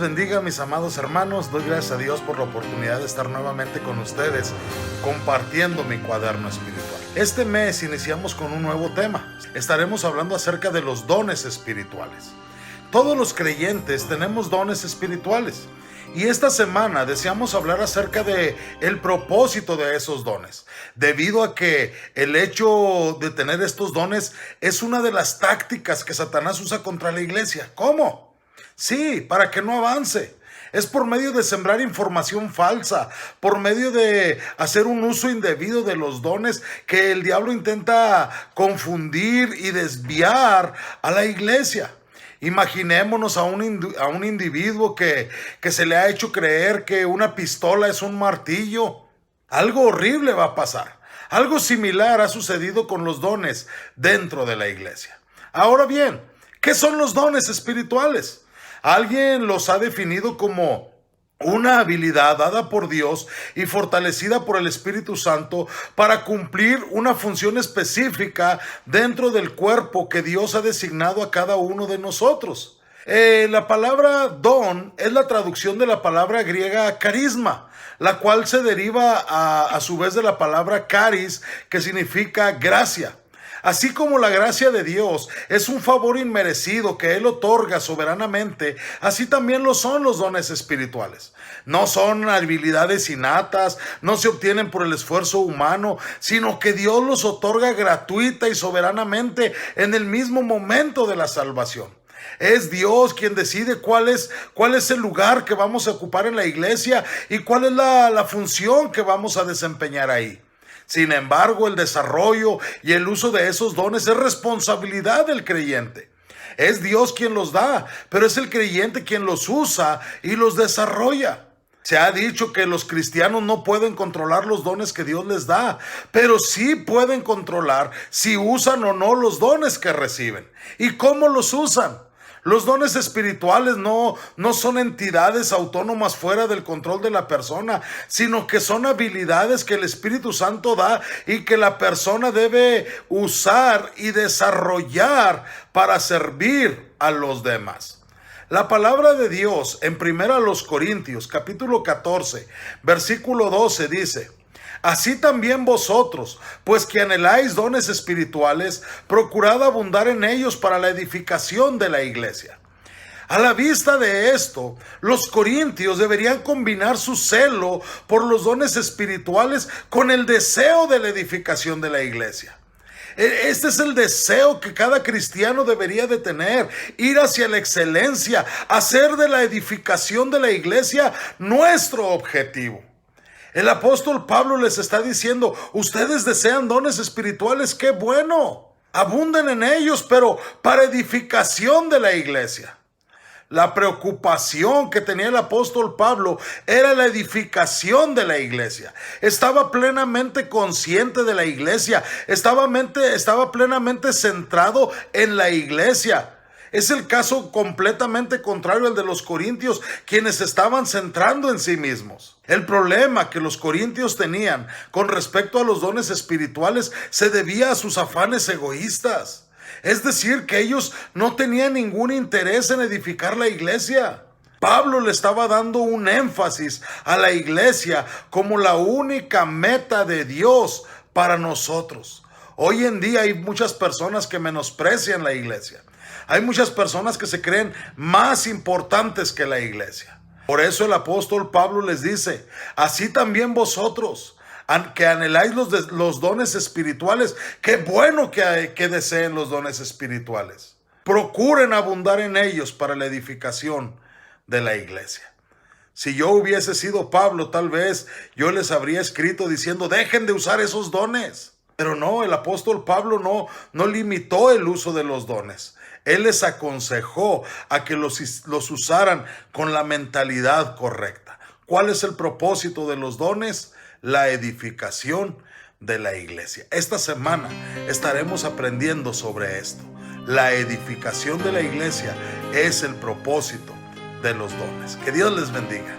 bendiga, mis amados hermanos. Doy gracias a Dios por la oportunidad de estar nuevamente con ustedes compartiendo mi cuaderno espiritual. Este mes iniciamos con un nuevo tema. Estaremos hablando acerca de los dones espirituales. Todos los creyentes tenemos dones espirituales. Y esta semana deseamos hablar acerca de el propósito de esos dones, debido a que el hecho de tener estos dones es una de las tácticas que Satanás usa contra la iglesia. ¿Cómo? Sí, para que no avance. Es por medio de sembrar información falsa, por medio de hacer un uso indebido de los dones que el diablo intenta confundir y desviar a la iglesia. Imaginémonos a un individuo que se le ha hecho creer que una pistola es un martillo. Algo horrible va a pasar. Algo similar ha sucedido con los dones dentro de la iglesia. Ahora bien, ¿qué son los dones espirituales? Alguien los ha definido como una habilidad dada por Dios y fortalecida por el Espíritu Santo para cumplir una función específica dentro del cuerpo que Dios ha designado a cada uno de nosotros. La palabra don es la traducción de la palabra griega carisma, la cual se deriva a su vez de la palabra charis, que significa gracia. Así como la gracia de Dios es un favor inmerecido que Él otorga soberanamente, así también lo son los dones espirituales. No son habilidades innatas, no se obtienen por el esfuerzo humano, sino que Dios los otorga gratuita y soberanamente en el mismo momento de la salvación. Es Dios quien decide cuál es el lugar que vamos a ocupar en la iglesia y cuál es la función que vamos a desempeñar ahí. Sin embargo, el desarrollo y el uso de esos dones es responsabilidad del creyente. Es Dios quien los da, pero es el creyente quien los usa y los desarrolla. Se ha dicho que los cristianos no pueden controlar los dones que Dios les da, pero sí pueden controlar si usan o no los dones que reciben. ¿Y cómo los usan? Los dones espirituales no son entidades autónomas fuera del control de la persona, sino que son habilidades que el Espíritu Santo da y que la persona debe usar y desarrollar para servir a los demás. La palabra de Dios en 1 Corintios capítulo 14, versículo 12 dice: así también vosotros, pues que anheláis dones espirituales, procurad abundar en ellos para la edificación de la iglesia. A la vista de esto, los corintios deberían combinar su celo por los dones espirituales con el deseo de la edificación de la iglesia. Este es el deseo que cada cristiano debería de tener: ir hacia la excelencia, hacer de la edificación de la iglesia nuestro objetivo. El apóstol Pablo les está diciendo: ustedes desean dones espirituales, ¡qué bueno! Abunden en ellos, pero para edificación de la iglesia. La preocupación que tenía el apóstol Pablo era la edificación de la iglesia. Estaba plenamente consciente de la iglesia, estaba plenamente centrado en la iglesia. Es el caso completamente contrario al de los corintios, quienes estaban centrando en sí mismos. El problema que los corintios tenían con respecto a los dones espirituales se debía a sus afanes egoístas. Es decir, que ellos no tenían ningún interés en edificar la iglesia. Pablo le estaba dando un énfasis a la iglesia como la única meta de Dios para nosotros. Hoy en día hay muchas personas que menosprecian la iglesia. Hay muchas personas que se creen más importantes que la iglesia. Por eso el apóstol Pablo les dice: así también vosotros, que anheláis los dones espirituales, qué bueno que deseen los dones espirituales. Procuren abundar en ellos para la edificación de la iglesia. Si yo hubiese sido Pablo, tal vez yo les habría escrito diciendo: dejen de usar esos dones. Pero no, el apóstol Pablo no limitó el uso de los dones. Él les aconsejó a que los usaran con la mentalidad correcta. ¿Cuál es el propósito de los dones? La edificación de la iglesia. Esta semana estaremos aprendiendo sobre esto. La edificación de la iglesia es el propósito de los dones. Que Dios les bendiga.